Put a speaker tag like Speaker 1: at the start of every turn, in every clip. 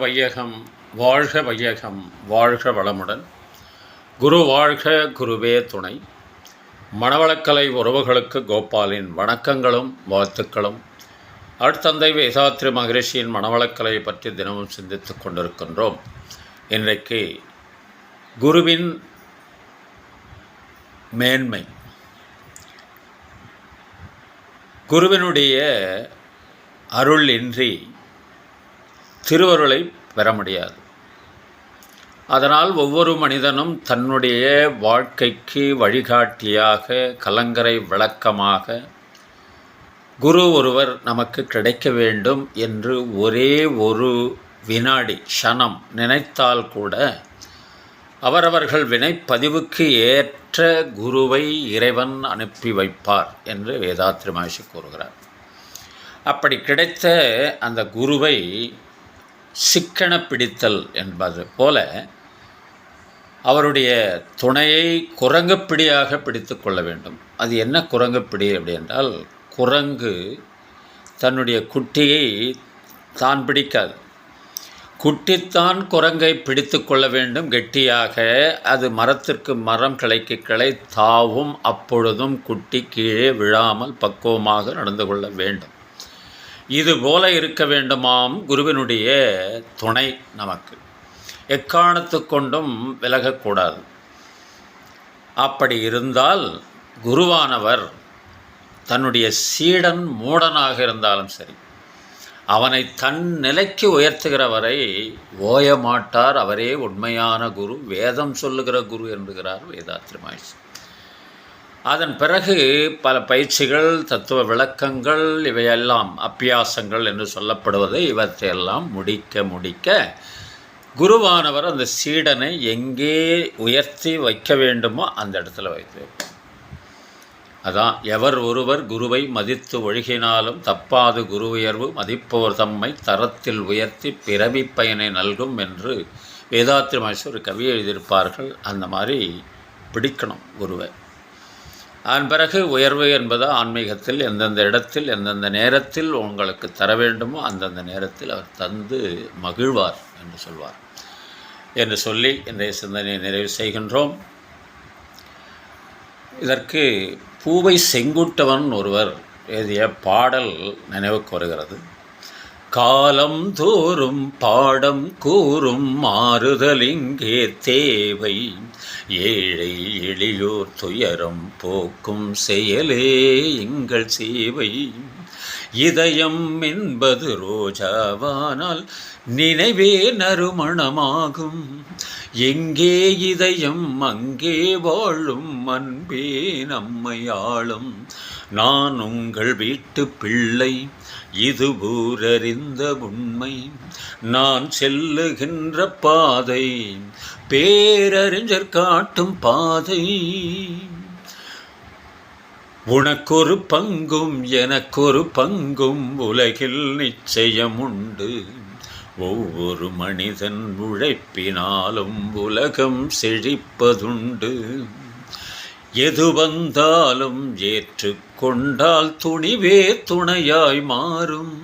Speaker 1: வையகம் வாழ்க வையகம் வாழ்க வளமுடன். குரு வாழ்க, குருவே துணை. மணவளக்கலை உறவுகளுக்கு கோபாலின் வணக்கங்களும் வாழ்த்துக்களும். அருட்தந்தை வேதாத்ரி மகரிஷியின் மணவளக்கலை பற்றி தினமும் சிந்தித்து கொண்டிருக்கின்றோம். இன்றைக்கு குருவின் மேன்மை, குருவினுடைய அருள் இன்றி திருவருளை பெற முடியாது. அதனால் ஒவ்வொரு மனிதனும் தன்னுடைய வாழ்க்கைக்கு வழிகாட்டியாக, கலங்கரை விளக்கமாக குரு ஒருவர் நமக்கு கிடைக்க வேண்டும் என்று ஒரே ஒரு வினாடி க்ஷணம் நினைத்தால் கூட அவரவர்கள் வினைப்பதிவுக்கு ஏற்ற குருவை இறைவன் அனுப்பி வைப்பார் என்று வேதாத்ரி மகரிஷி கூறுகிறார். அப்படி கிடைத்த அந்த குருவை சிக்கன பிடித்தல் என்பது போல அவருடைய துணையை குரங்குப்பிடியாக பிடித்து கொள்ள வேண்டும். அது என்ன குரங்குப்பிடி அப்படி என்றால், குரங்கு தன்னுடைய குட்டியை தான் பிடிக்காது, குட்டித்தான் குரங்கை பிடித்து கொள்ள வேண்டும் கெட்டியாக. அது மரத்திற்கு மரம், கிளைக்கு கிளை தாவும். அப்பொழுதும் குட்டி கீழே விழாமல் பக்குவமாக நடந்து கொள்ள வேண்டும். இது போல இருக்க வேண்டுமாம் குருவினுடைய துணை. நமக்கு எக்காரணத்து கொண்டும் விலகக்கூடாது. அப்படி இருந்தால் குருவானவர் தன்னுடைய சீடன் மூடனாக இருந்தாலும் சரி, அவனை தன் நிலைக்கு உயர்த்துகிற வரை ஓய மாட்டார். அவரே உண்மையான குரு, வேதம் சொல்லுகிற குரு என்கிறார் வேதாத்ரி மகரிஷி. அதன் பிறகு பல பயிற்சிகள், தத்துவ விளக்கங்கள், இவையெல்லாம் அப்பியாசங்கள் என்று சொல்லப்படுவது. இவற்றையெல்லாம் முடிக்க குருவானவர் அந்த சீடனை எங்கே உயர்த்தி வைக்க வேண்டுமோ அந்த இடத்துல வைத்து வைப்பார். அதான், எவர் ஒருவர் குருவை மதித்து ஒழுகினாலும் தப்பாது குரு உயர்வு, மதிப்போர் தம்மை தரத்தில் உயர்த்தி பிறவி பயனை நல்கும் என்று வேதாத்ரி மகரிஷி ஒரு கவி எழுதியிருப்பார்கள். அந்த மாதிரி பிடிக்கணும் குருவை. அதன் பிறகு உயர்வு என்பது ஆன்மீகத்தில் எந்தெந்த இடத்தில் எந்தெந்த நேரத்தில் உங்களுக்கு தர வேண்டுமோ அந்தந்த நேரத்தில் அவர் தந்து மகிழ்வார் என்று சொல்வார் என்று சொல்லி இன்றைய சிந்தனையை நிறைவு செய்கின்றோம். இதற்கு பூவை செங்குட்டவன் ஒருவர் எழுதிய பாடல் நினைவுக்கு வருகிறது. காலம் தோறும் பாடம் கூறும் மாறுதல் இங்கே தேவை, ஏழை எளியோர் துயரம் போக்கும் செயலே எங்கள் சேவை. இதயம் என்பது ரோஜாவானால் நினைவே நறுமணமாகும், எங்கே இதயம் அங்கே வாழும் அன்பே நம்மை ஆளும். நான் உங்கள் வீட்டு பிள்ளை, இது ஊரறிந்த உண்மை, நான் செல்லுகின்ற பாதை பேரறிஞர் காட்டும் பாதை. உனக்கொரு பங்கும் எனக்கொரு பங்கும் உலகில் நிச்சயம் உண்டு, ஒவ்வொரு மனிதன் உழைப்பினாலும் உலகம் செழிப்பதுண்டு. எது வந்தாலும் ஏற்றுக்கொண்டால் துணிவே துணையாய் மாறும்,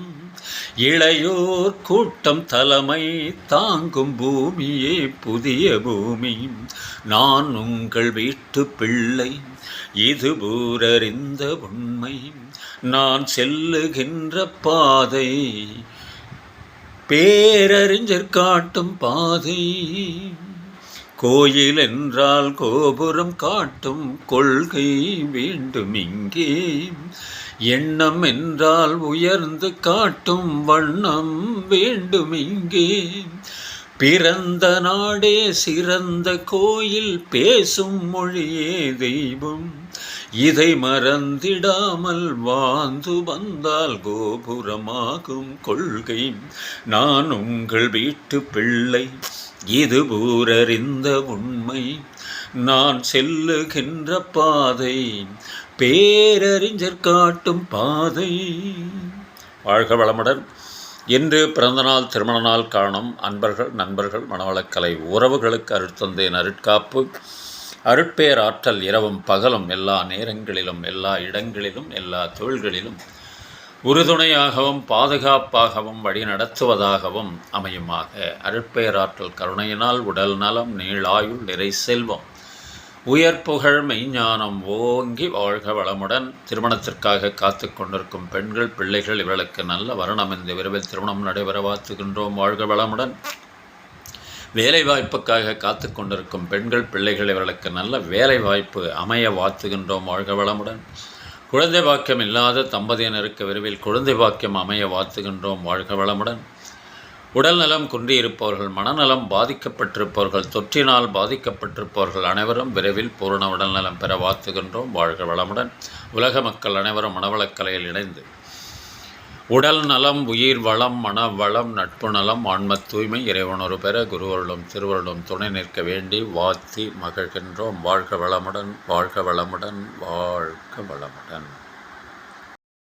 Speaker 1: இளையோர் கூட்டம் தலைமை தாங்கும் பூமியே புதிய பூமி. நான் உங்கள் வீட்டு பிள்ளை, இது ஊரறிந்த உண்மை, நான் செல்லுகின்ற பாதை பேரறிஞர் காட்டும் பாதை. கோயில் என்றால் கோபுரம் காட்டும் கொள்கை வேண்டும் இங்கே, எண்ணம் என்றால் உயர்ந்து காட்டும் வண்ணம் வேண்டும் இங்கே. பிறந்த நாடே சிறந்த கோயில், பேசும் மொழியே தெய்வம், இதை மறந்திடாமல் வாழ்ந்து வந்தால் கோபுரமாகும் கொள்கை. நான் உங்கள் வீட்டு பிள்ளை, இது ஊரறிந்த உண்மை, நான் செல்லுகின்ற பாதை பேரறிஞர் காட்டும் பாதை. வாழ்க வளமுடன். இன்று பிறந்தநாள், திருமண நாள் காணும் அன்பர்கள், நண்பர்கள், மணவளக்கலை உறவுகளுக்கு அருட்தந்தையின் அருட்காப்பு, அருட்பேர் ஆற்றல் இரவும் பகலும் எல்லா நேரங்களிலும் எல்லா இடங்களிலும் எல்லா தொழில்களிலும் உறுதுணையாகவும் பாதுகாப்பாகவும் வழி நடத்துவதாகவும் அமையுமாக. அருட்பேராற்றல் கருணையினால் உடல் நலம், நீளாயுள், நிறை செல்வம், உயர்ப்புகழ், மெய்ஞானம் ஓங்கி வாழ்க வளமுடன். திருமணத்திற்காக காத்து கொண்டிருக்கும் பெண்கள், பிள்ளைகள் இவர்களுக்கு நல்ல வருணம் இந்த விரைவில் திருமணம் நடைபெற வாழ்த்துகின்றோம். வாழ்க வளமுடன். வேலைவாய்ப்புக்காக காத்து கொண்டிருக்கும் பெண்கள், பிள்ளைகள் இவர்களுக்கு நல்ல வேலை வாய்ப்பு அமைய வாழ்த்துகின்றோம். வாழ்க வளமுடன். குழந்தை பாக்கியம் இல்லாத தம்பதியினருக்கு விரைவில் குழந்தை பாக்கியம் அமைய வாழ்த்துகின்றோம். வாழ்க வளமுடன். உடல் நலம் குன்றியிருப்பவர்கள், மனநலம் பாதிக்கப்பட்டிருப்பவர்கள், தொற்றினால் பாதிக்கப்பட்டிருப்பவர்கள் அனைவரும் விரைவில் பூரண உடல் நலம் பெற வாழ்த்துகின்றோம். வாழ்க வளமுடன். உலக மக்கள் அனைவரும் மனவளக்கலையில் இணைந்து உடல் நலம், உயிர் வளம், மன வளம், நட்பு நலம், ஆன்ம தூய்மை, இறைவனொரு பெற குருவருளும் திருவருளும் துணை நிற்க வேண்டி வாழ்த்தி மகிழ்கின்றோம். வாழ்க வளமுடன், வாழ்க வளமுடன், வாழ்க வளமுடன்.